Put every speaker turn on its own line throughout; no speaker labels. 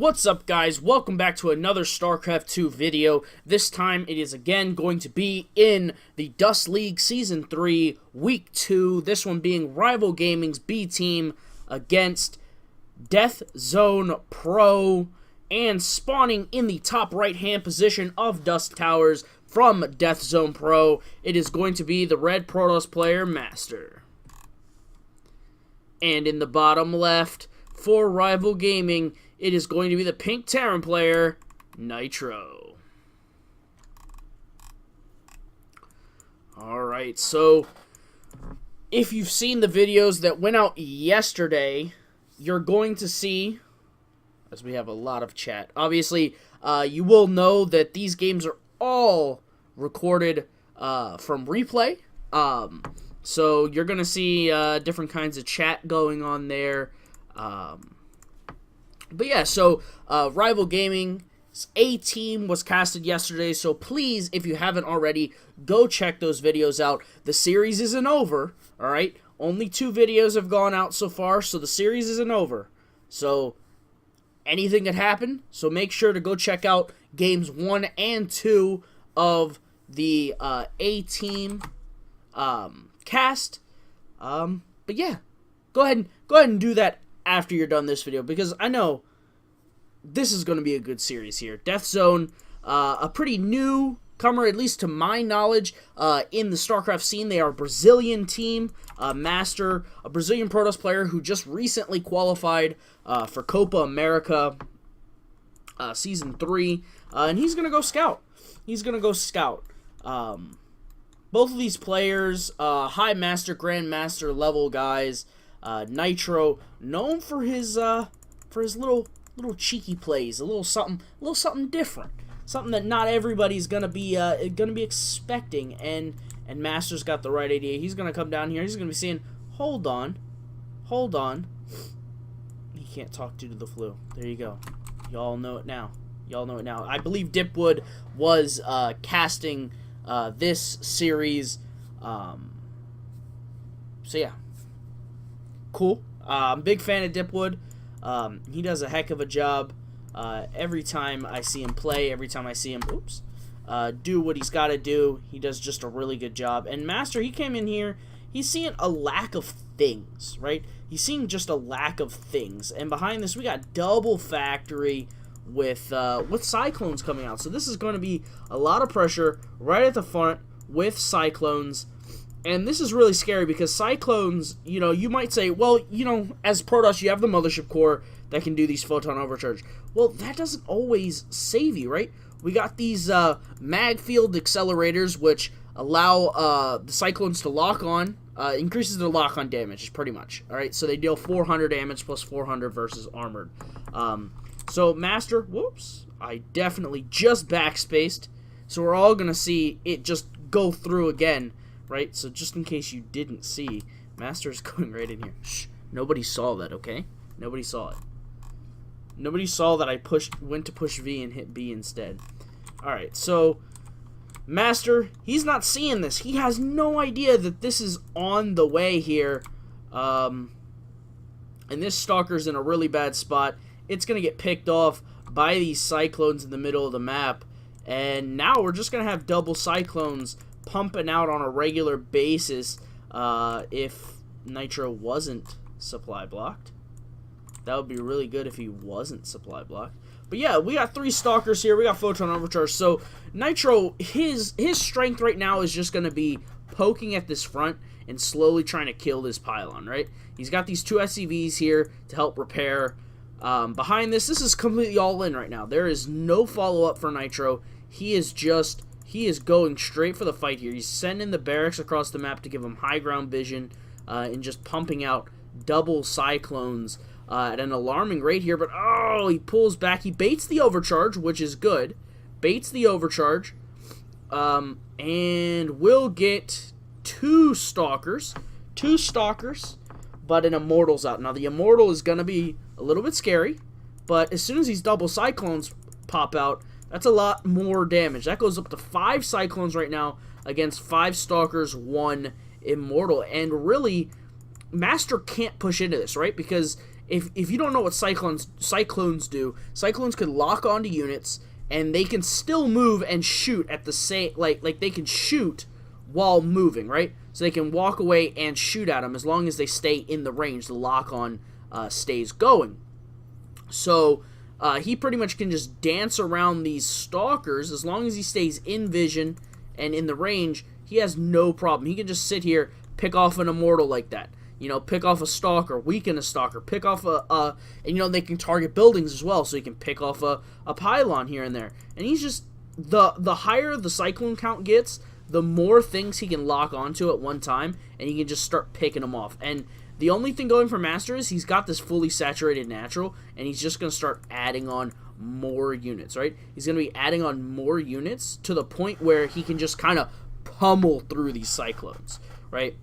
What's up, guys? Welcome back to another StarCraft 2 video. This time it is again going to be in the Dust League Season 3, Week 2. This one being Rival Gaming's B team against DhzPro, and spawning in the top right-hand position of Dusk Towers from DhzPro, it is going to be the Red Protoss player, Master. And in the bottom left, for Rival Gaming, it is going to be the Pink Terran player, Nitro. Alright, so if you've seen the videos that went out yesterday, you're going to see, as we have a lot of chat, obviously, you will know that these games are all recorded from replay. So you're going to see different kinds of chat going on there. But yeah, so Rival Gaming's A team was casted yesterday, so please, if you haven't already, go check those videos out. The series isn't over, alright? Only 2 videos have gone out so far, so the series isn't over. So, anything could happen, so make sure to go check out games 1 and 2 of the A team cast. But yeah, go ahead and do that after you're done this video, because I know this is going to be a good series here. Death Zone, a pretty newcomer, at least to my knowledge, in the StarCraft scene. They are a Brazilian team. Master, a Brazilian Protoss player who just recently qualified for Copa America Season 3, and he's going to go scout. Both of these players, high Master, Grandmaster level guys. Nitro, known for his little cheeky plays, a little something different, something that not everybody's gonna be expecting. And Master's got the right idea. He's gonna come down here. He's gonna be saying, "Hold on." He can't talk due to the flu. There you go. Y'all know it now. I believe Dipwood was casting this series. So yeah. Cool. I'm a big fan of Dipwood. He does a heck of a job every time I see him play, every time I see him do what he's got to do. He does just a really good job. And Master, he came in here, he's seeing a lack of things, right? He's seeing just a lack of things. And behind this, we got double factory with Cyclones coming out. So this is going to be a lot of pressure right at the front with Cyclones. And this is really scary because Cyclones, you might say, well, as Protoss, you have the Mothership Core that can do these Photon Overcharge. Well, that doesn't always save you, right? We got these mag field accelerators, which allow the Cyclones to lock on, increases their lock-on damage, pretty much. All right, so they deal 400 damage plus 400 versus armored. So Master, whoops, I definitely just backspaced. So we're all going to see it just go through again. Right, so just in case you didn't see, Master's going right in here. Shh, nobody saw that, okay? Nobody saw it. Nobody saw that I went to push V and hit B instead. Alright, so Master, he's not seeing this. He has no idea that this is on the way here. And this Stalker's in a really bad spot. It's going to get picked off by these Cyclones in the middle of the map. And now we're just going to have double Cyclones pumping out on a regular basis if Nitro wasn't supply blocked. That would be really good if he wasn't supply blocked. But yeah, we got 3 Stalkers here. We got Photon Overcharge. So Nitro, his strength right now is just going to be poking at this front and slowly trying to kill this pylon, right? He's got these 2 SCVs here to help repair. Behind this is completely all in right now. There is no follow-up for Nitro. He is going straight for the fight here. He's sending the barracks across the map to give him high ground vision and just pumping out double Cyclones at an alarming rate here. But, oh, he pulls back. He baits the overcharge, which is good. Baits the overcharge. And we'll get 2 Stalkers. 2 Stalkers, but an Immortal's out. Now, the Immortal is going to be a little bit scary, but as soon as these double Cyclones pop out, that's a lot more damage. That goes up to 5 Cyclones right now against 5 Stalkers, 1 Immortal. And really, Master can't push into this, right? Because if you don't know what cyclones do, cyclones can lock onto units, and they can still move and shoot at the same, like they can shoot while moving, right? So they can walk away and shoot at them as long as they stay in the range. The lock-on stays going. So he pretty much can just dance around these stalkers as long as he stays in vision and in the range. He has no problem. He can just sit here, pick off an immortal like that. You know, pick off a stalker, weaken a stalker, pick off and you know, they can target buildings as well, so he can pick off a pylon here and there. And he's just, the higher the cyclone count gets, the more things he can lock onto at one time, and he can just start picking them off. And the only thing going for Master is he's got this fully saturated natural, and he's just going to start adding on more units, right? He's going to be adding on more units to the point where he can just kind of pummel through these cyclones, right?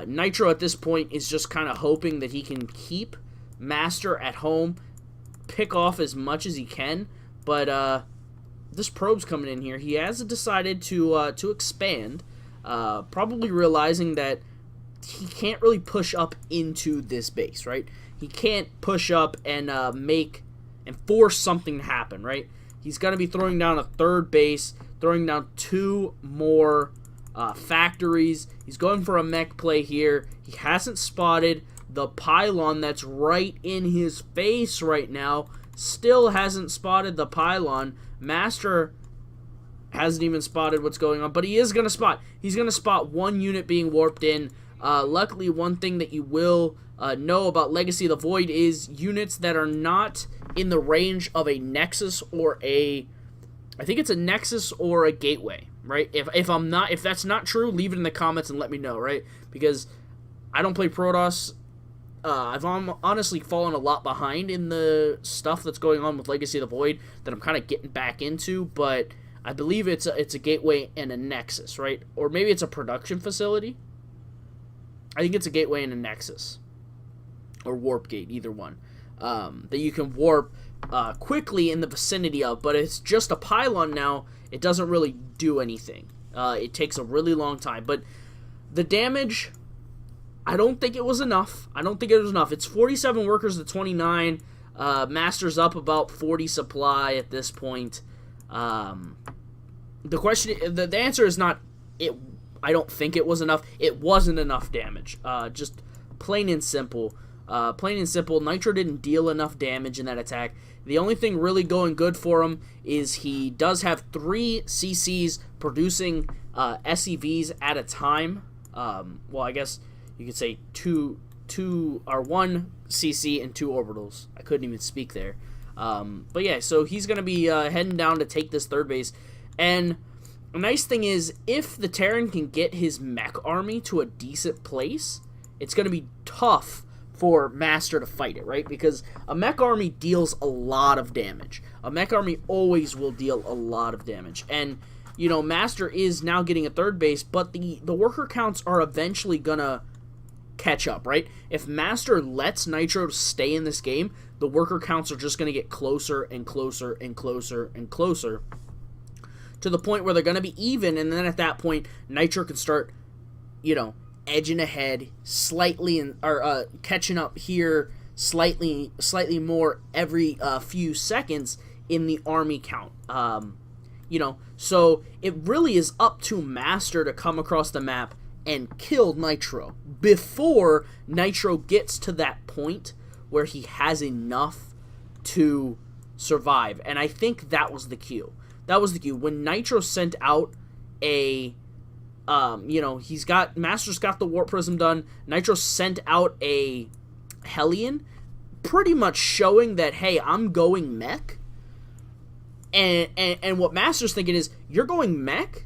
Nitro at this point is just kind of hoping that he can keep Master at home, pick off as much as he can, but this probe's coming in here. He has decided to expand, probably realizing that he can't really push up into this base, right? He can't push up and make and force something to happen, right? He's going to be throwing down a third base, throwing down 2 more factories. He's going for a mech play here. He hasn't spotted the pylon that's right in his face right now. Still hasn't spotted the pylon. Master hasn't even spotted what's going on, but he is going to spot. He's going to spot 1 unit being warped in. Luckily, one thing that you will know about Legacy of the Void is units that are not in the range of a Nexus or a... I think it's a Nexus or a Gateway, right? If that's not true, leave it in the comments and let me know, right? Because I don't play Protoss. I've honestly fallen a lot behind in the stuff that's going on with Legacy of the Void that I'm kind of getting back into, but I believe it's a Gateway and a Nexus, right? Or maybe it's a production facility. I think it's a Gateway and a Nexus. Or Warp Gate, either one. That you can warp quickly in the vicinity of, but it's just a pylon now. It doesn't really do anything. It takes a really long time, but the damage, I don't think it was enough. It's 47 workers to 29. Master's up about 40 supply at this point. The question, the answer is not it. I don't think it was enough. It wasn't enough damage. Just plain and simple. Nitro didn't deal enough damage in that attack. The only thing really going good for him is he does have 3 CCs producing SEVs at a time. Well, I guess you could say 1 CC and 2 orbitals. I couldn't even speak there. But yeah, so he's going to be heading down to take this third base. And the nice thing is, if the Terran can get his mech army to a decent place, it's going to be tough for Master to fight it, right? Because a mech army deals a lot of damage. A mech army always will deal a lot of damage. And, you know, Master is now getting a third base, but the worker counts are eventually going to catch up, right? If Master lets Nitro stay in this game, the worker counts are just going to get closer and closer and closer and closer to the point where they're going to be even, and then at that point, Nitro can start, you know, edging ahead slightly and or catching up here slightly more every few seconds in the army count. You know, so it really is up to Master to come across the map and kill Nitro before Nitro gets to that point where he has enough to survive. And I think that was the cue. When Nitro sent out a you know, Master's got the Warp Prism done. Nitro sent out a Hellion, pretty much showing that, hey, I'm going mech. And what Master's thinking is, you're going mech?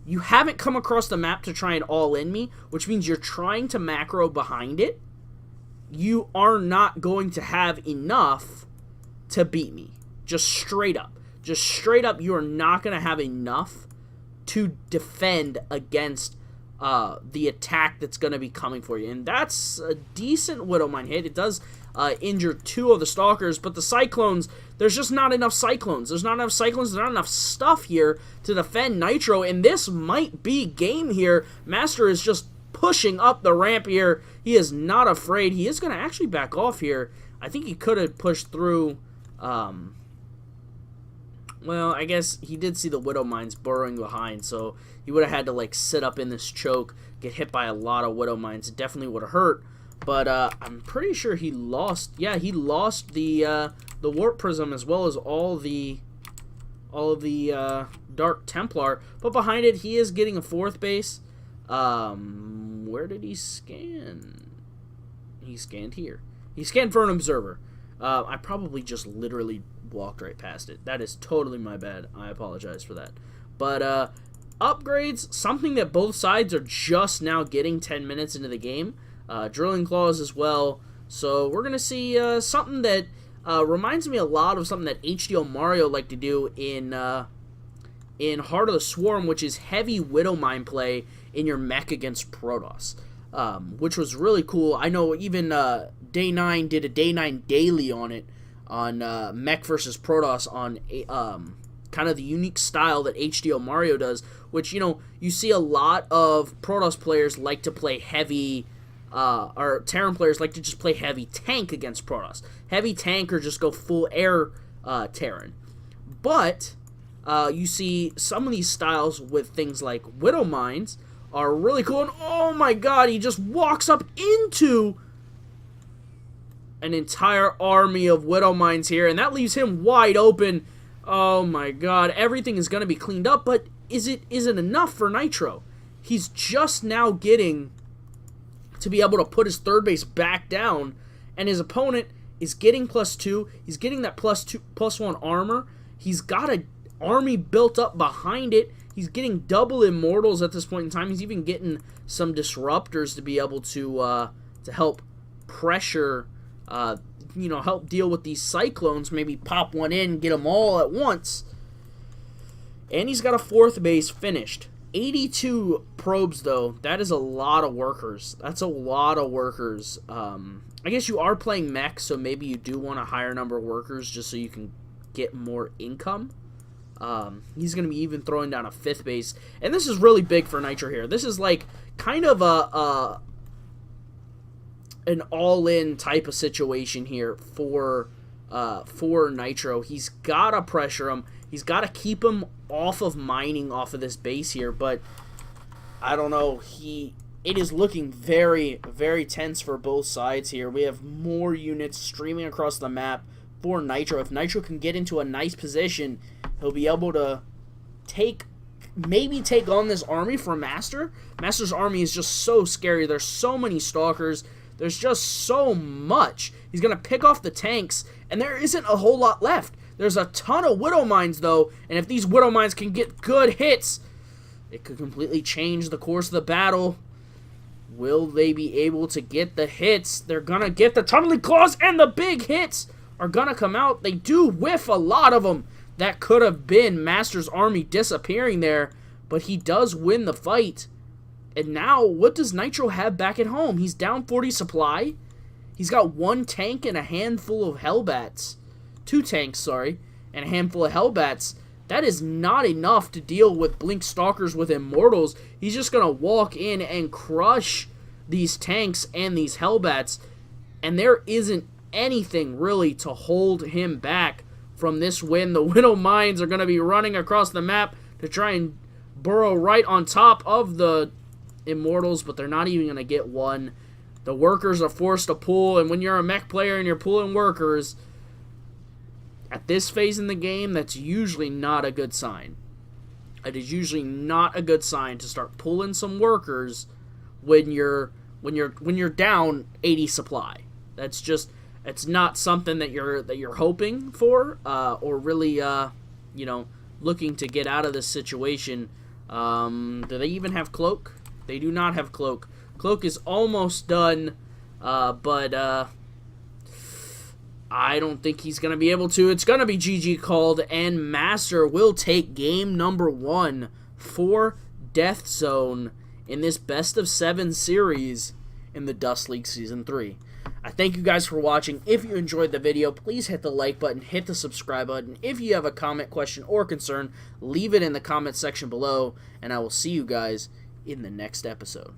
You haven't come across the map to try and all-in me, which means you're trying to macro behind it. You are not going to have enough to beat me. Just straight up, you are not going to have enough to defend against the attack that's going to be coming for you. And that's a decent Widowmine hit. It does injure 2 of the Stalkers, but the Cyclones, there's just not enough Cyclones. There's not enough stuff here to defend Nitro, and this might be game here. Master is just pushing up the ramp here. He is not afraid. He is going to actually back off here. I think he could have pushed through. Well, I guess he did see the Widow Mines burrowing behind, so he would have had to, like, sit up in this choke, get hit by a lot of Widow Mines. It definitely would have hurt, but I'm pretty sure he lost. Yeah, he lost the Warp Prism as well as all of the Dark Templar, but behind it, he is getting a 4th base. Where did he scan? He scanned here. He scanned for an observer. I probably just literally walked right past it. That is totally my bad. I apologize for that. But upgrades, something that both sides are just now getting 10 minutes into the game. Drilling Claws as well. So we're going to see something that reminds me a lot of something that HDO Mario liked to do in Heart of the Swarm, which is heavy Widow Mine play in your mech against Protoss, which was really cool. I know even Day 9 did a Day 9 daily on it, on mech versus Protoss, on kind of the unique style that HDO Mario does, which, you know, you see a lot of Protoss players like to play heavy, or Terran players like to just play heavy tank against Protoss. Heavy tank or just go full air Terran. But you see some of these styles with things like Widow Mines are really cool, and oh my god, he just walks up into an entire army of Widow Mines here, and that leaves him wide open. Oh my god, everything is going to be cleaned up, but is it enough for Nitro? He's just now getting to be able to put his 3rd base back down, and his opponent is getting +2. He's getting that +1 armor. He's got an army built up behind it. He's getting double immortals at this point in time. He's even getting some disruptors to be able to help pressure, help deal with these cyclones. Maybe pop one in, get them all at once. And he's got a 4th base finished. 82 probes, though. That is a lot of workers. That's a lot of workers. I guess you are playing mech, so maybe you do want a higher number of workers just so you can get more income. He's going to be even throwing down a 5th base. And this is really big for Nitro here. This is like kind of an all-in type of situation here for Nitro. He's got to pressure him. He's got to keep him off of mining off of this base here. But I don't know. It is looking very, very tense for both sides here. We have more units streaming across the map for Nitro. If Nitro can get into a nice position, he'll be able to maybe take on this army for Master. Master's army is just so scary. There's so many Stalkers. There's just so much. He's going to pick off the tanks, and there isn't a whole lot left. There's a ton of Widow Mines, though, and if these Widow Mines can get good hits, it could completely change the course of the battle. Will they be able to get the hits? They're going to get the Tunneling Claws, and the big hits are going to come out. They do whiff a lot of them. That could have been Master's army disappearing there, but he does win the fight. And now, what does Nitro have back at home? He's down 40 supply. He's got 1 tank and a handful of Hellbats. 2 tanks, sorry, and a handful of Hellbats. That is not enough to deal with Blink Stalkers with Immortals. He's just going to walk in and crush these tanks and these Hellbats, and there isn't anything really to hold him back from this win. The Widow Mines are going to be running across the map to try and burrow right on top of the Immortals, but they're not even going to get one. The workers are forced to pull, and when you're a mech player and you're pulling workers, at this phase in the game, that's usually not a good sign. It is usually not a good sign to start pulling some workers when you're down 80 supply. That's just, it's not something that you're hoping for, or really looking to get out of this situation. Do they even have Cloak? They do not have Cloak. Cloak is almost done, but I don't think he's going to be able to. It's going to be GG called, and Master will take game number 1 for Death Zone in this best of 7 series in the Dust League Season 3. I thank you guys for watching. If you enjoyed the video, please hit the like button, hit the subscribe button. If you have a comment, question, or concern, leave it in the comment section below, and I will see you guys in the next episode.